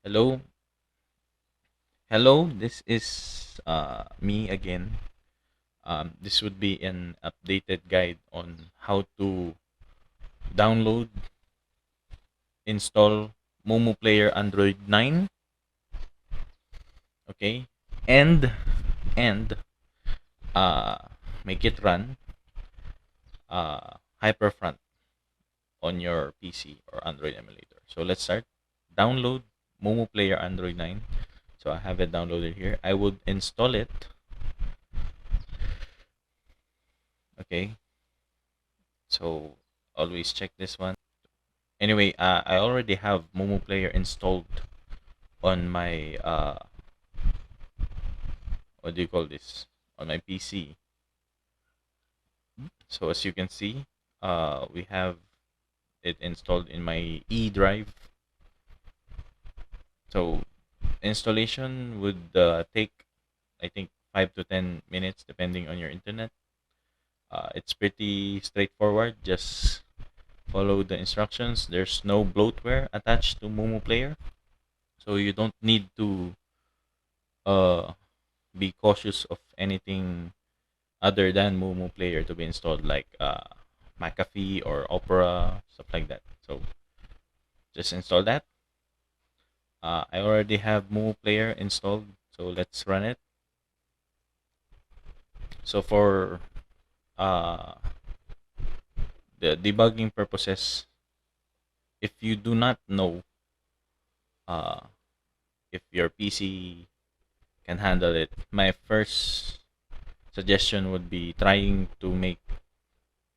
Hello, hello. This is me again. This would be an updated guide on how to download, install Mumu Player Android 9. Okay, and uh, make it run hyperfront on your PC or Android emulator. So let's start. Download Mumu Player Android 9. So I have it downloaded here. I would install it. Okay, so always check this one. Anyway, I already have Momo Player installed on my what do you call this? On my PC. So as you can see, we have it installed in my E drive. So installation would take, I think, 5 to 10 minutes depending on your internet. It's pretty straightforward. Just follow the instructions. There's no bloatware attached to Momo Player, so you don't need to uh be cautious of anything other than Mumu Player to be installed, like McAfee or Opera, stuff like that. So just install that. I already have Mumu Player installed, so let's run it. So for uh, the debugging purposes, if you do not know uh, if your PC can handle it, my first suggestion would be trying to make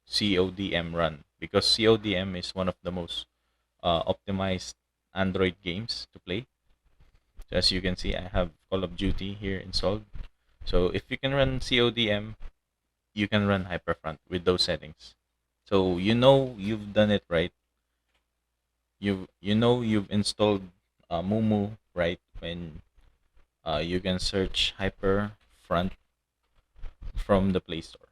CODM run, because CODM is one of the most optimized Android games to play. So as you can see, I have Call of Duty here installed. So if you can run CODM, you can run Hyperfront with those settings. So you know you've done it right. You've installed Mumu right when you can search Hyperfront from the Play Store.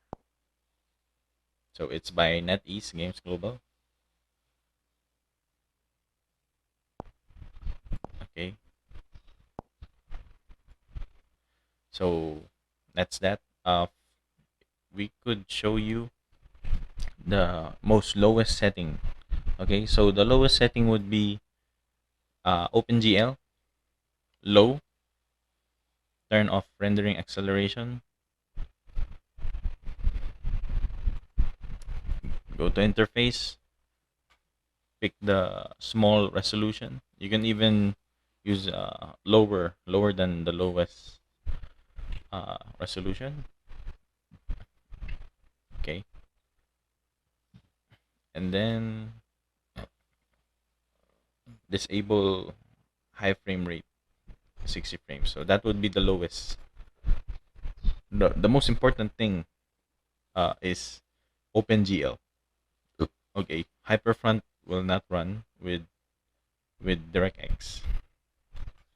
So it's by NetEase Games Global. Okay, so that's that. We could show you the most lowest setting. Okay, so the lowest setting would be OpenGL, low, turn off rendering acceleration, go to interface, pick the small resolution. You can even use lower than the lowest resolution. Okay, and then disable high frame rate, 60 frames. So that would be the lowest. The most important thing is OpenGL. Okay, Hyperfront will not run with DirectX.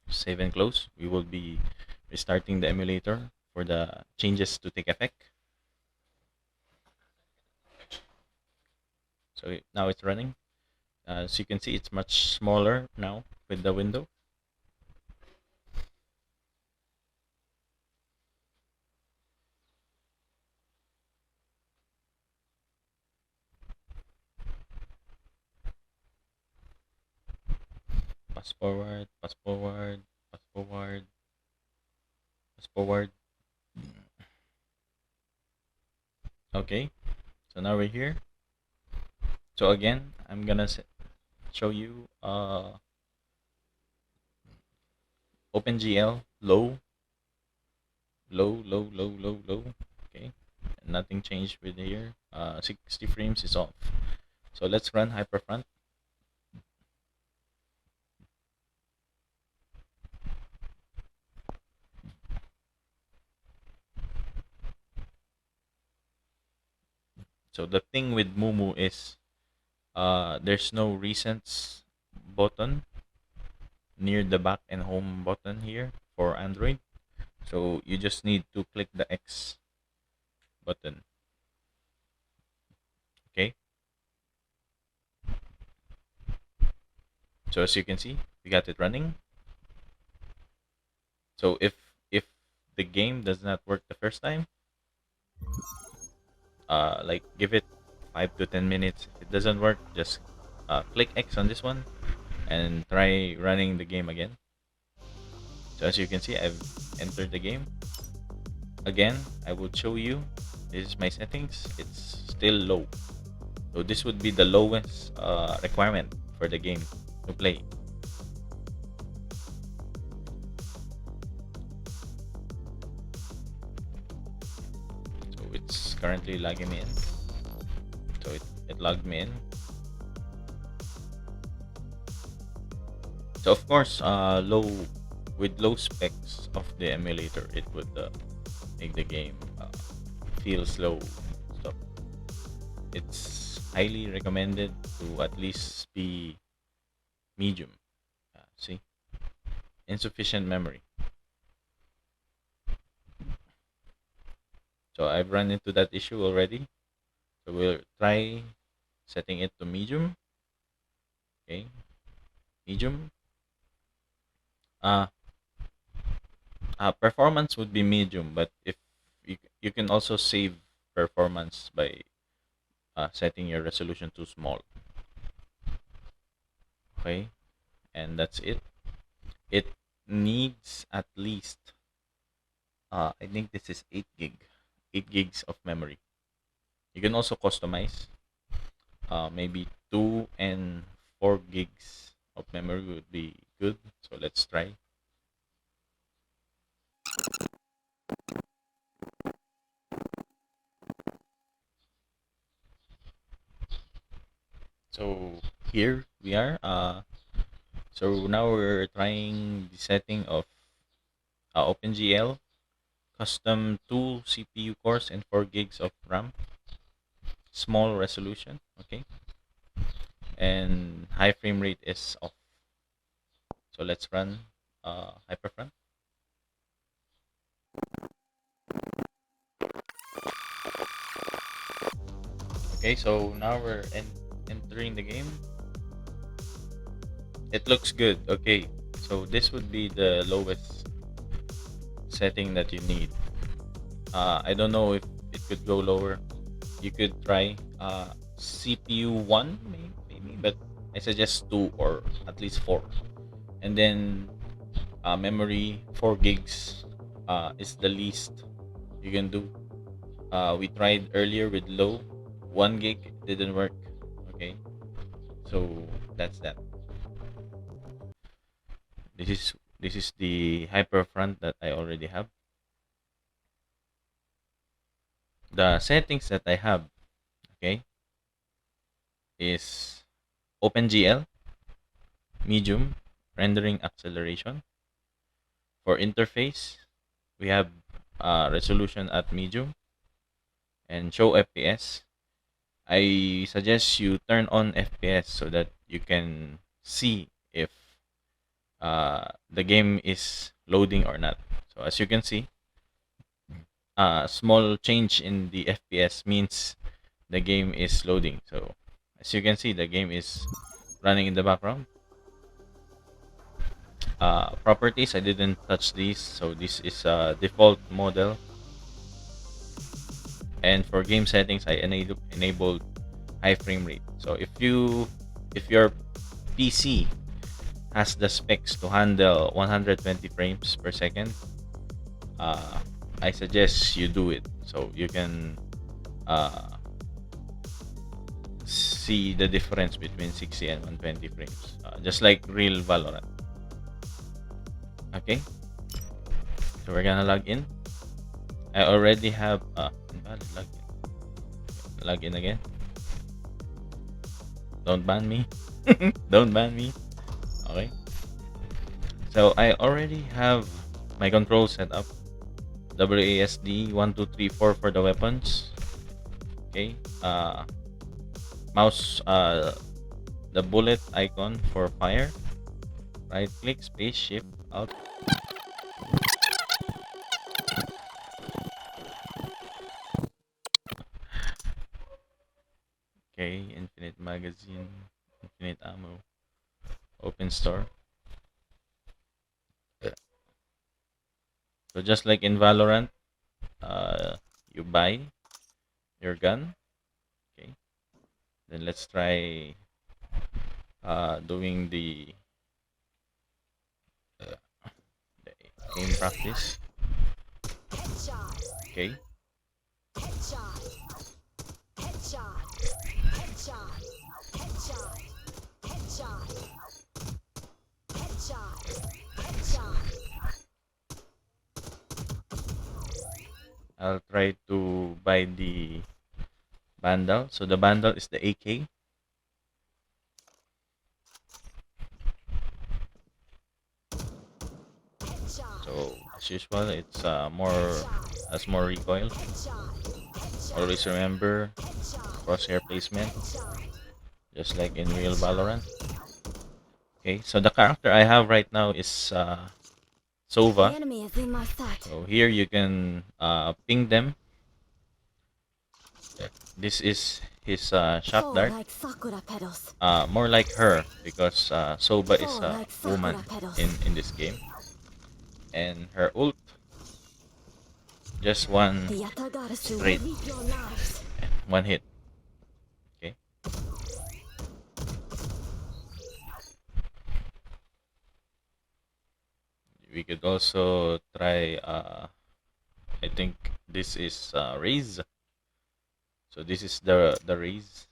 Save and close. We will be restarting the emulator for the changes to take effect. So now it's running. As you can see, it's much smaller now with the window. Fast forward, fast forward, fast forward, fast forward. Okay, so now we're here. So again, I'm gonna show you OpenGL low, low, low, low, low, low. Okay, nothing changed with here. 60 frames is off. So let's run Hyperfront. So the thing with Mumu is there's no recents button near the back and home button here for Android. So you just need to click the X button. Okay. So as you can see, we got it running. So if the game does not work the first time, like give it 5 to 10 minutes. If it doesn't work, just click X on this one and try running the game again. So as you can see, I've entered the game. Again, I would show you. This is my settings. It's still low. So this would be the lowest requirement for the game to play. So it's currently logging me in. So it logged me in. So of course, with low specs of the emulator, it would make the game feel slow. So it's highly recommended to at least be medium. See, insufficient memory. So I've run into that issue already. So we'll try setting it to medium. Okay, medium. Uh, Performance would be medium, but if you can also save performance by setting your resolution too small. Okay, and that's it. It needs at least I think this is 8 gigs of memory. You can also customize maybe 2 and 4 gigs of memory would be good. So let's try. So here we are. So now we're trying the setting of OpenGL, custom 2 CPU cores and 4 gigs of RAM, small resolution, okay, and high frame rate is off. So let's run hyperfront. Okay, so now we're entering the game. It looks good. Okay, so this would be the lowest setting that you need. I don't know if it could go lower. You could try CPU 1 maybe, but I suggest 2 or at least 4. And then memory 4 gigs is the least you can do. We tried earlier with low 1 gig, didn't work. Okay, so that's that. This is the hyperfront that I already have. The settings that I have, okay, is OpenGL, medium, rendering acceleration. For interface, we have resolution at medium and show FPS. I suggest you turn on FPS so that you can see if the game is loading or not. So as you can see, a small change in the FPS means the game is loading. So as you can see, the game is running in the background. Properties, I didn't touch these, so this is a default model. And for game settings, I enabled high frame rate. So if your PC has the specs to handle 120 frames per second, uh, I suggest you do it so you can uh, see the difference between 60 and 120 frames, just like real Valorant. Okay, so we're gonna log in. I already have invalid login. Log in again. Don't ban me. Don't ban me. Okay. So I already have my control set up. WASD 1234 for the weapons. Okay. Mouse the bullet icon for fire. Right click, space, shift, out. Okay, infinite magazine, infinite ammo, open store. So just like in Valorant, you buy your gun. Okay. Then let's try doing uh, the aim practice. Okay. I'll try to buy the bundle. So the bundle is the AK. So as usual, it's has more recoil. Always remember crosshair placement, just like in real Valorant. Okay, so the character I have right now is Sova. So here you can ping them. This is his shot dart. More like her because Sova is a woman in this game, and her ult just one straight, one hit. Okay. We could also try. I think this is raise. So this is the raise.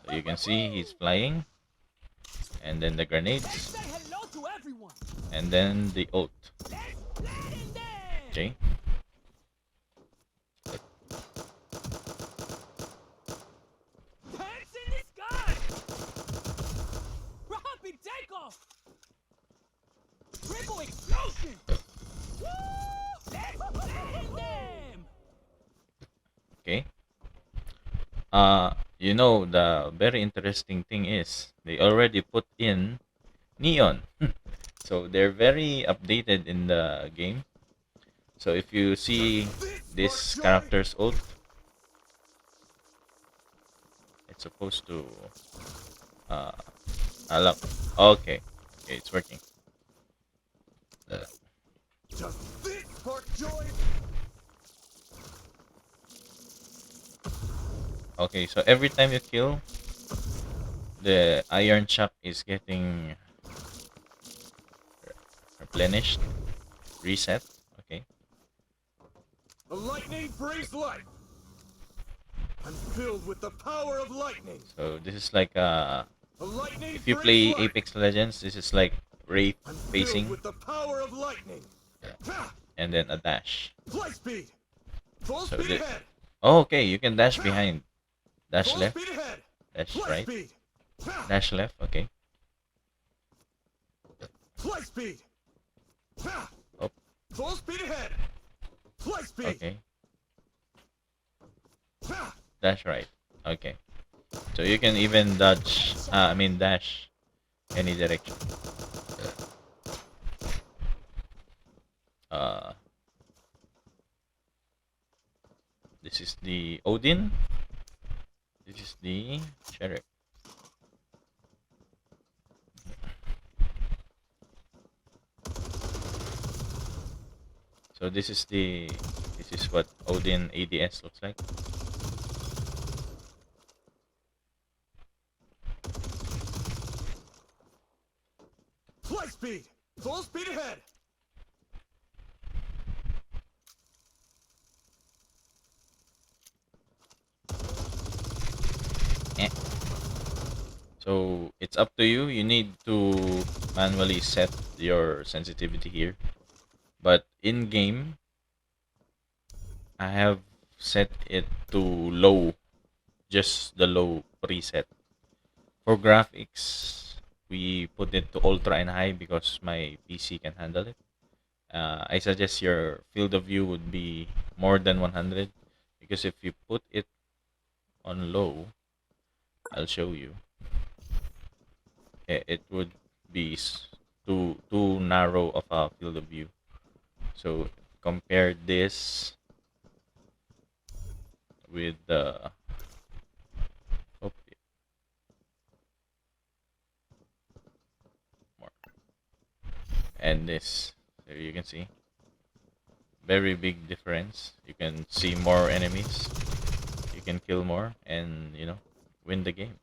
So you can see he's flying, and then the grenades, and then the ult. Okay. Okay. You know, the very interesting thing is they already put in neon. So they're very updated in the game. So if you see this character's ult, it's supposed to uh allow. Okay. Okay, it's working. Okay, so every time you kill, the iron chuck is getting replenished, reset. Okay. The lightning brings light. I'm filled with the power of lightning. So this is like if you brings play light. Apex Legends, this is like Wraith I'm facing, filled with the power of lightning. and then a dash. Flight speed. Full So speed ahead. oh, okay, you can dash behind, dash Full left, speed ahead. dash Flight right, speed. dash left. Okay. Flight speed. Oh, Full speed ahead. Flight speed. okay. Dash right. Okay. So you can even dodge. I mean dash any direction. Uh, this is the Odin. This is the Sheriff. So this is what Odin ADS looks like. Flight speed. Full speed ahead. Eh. So it's up to you. You need to manually set your sensitivity here. But in game, I have set it to low, just the low preset. For graphics, we put it to ultra and high because my PC can handle it. I suggest your field of view would be more than 100 because if you put it on low, I'll show you. It would be too narrow of a field of view. So compare this with the and this. So you can see very big difference. You can see more enemies, you can kill more, and win the game.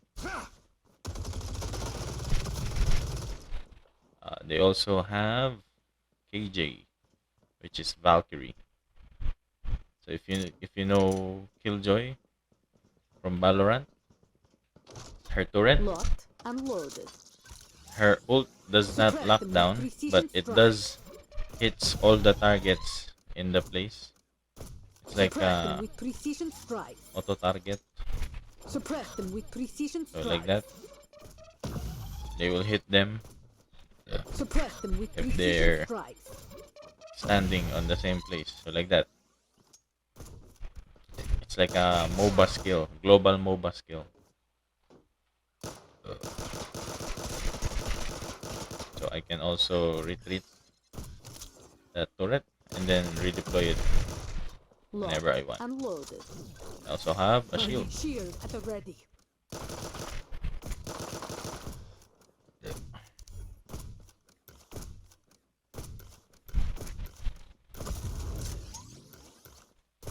They also have KJ, which is Valkyrie. So if you know Killjoy from Valorant, her turret, Locked and loaded. her ult does not Suppress lock them with down, but precision it strike. does hits all the targets in the place. It's like Suppress them with precision strikes. auto target. Suppress them with precision So strikes. like that, they will hit them Suppress them with if precision they're strikes. standing on the same place. So like that. It's like a MOBA skill, global MOBA skill. So I can also retreat that turret and then redeploy it whenever I want. And loaded. I also have a shield. Shield at the ready.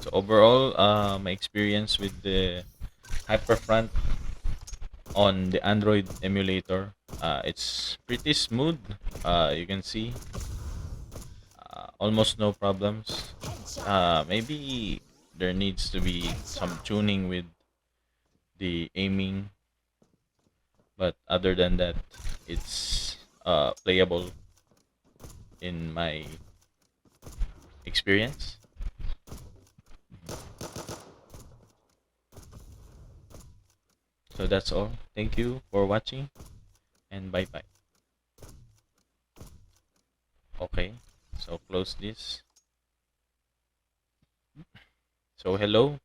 So overall, my experience with the hyperfront on the Android emulator, it's pretty smooth. You can see almost no problems. Maybe there needs to be some tuning with the aiming, but other than that, it's playable in my experience. So that's all. Thank you for watching, and bye bye. Okay, so close this. So hello,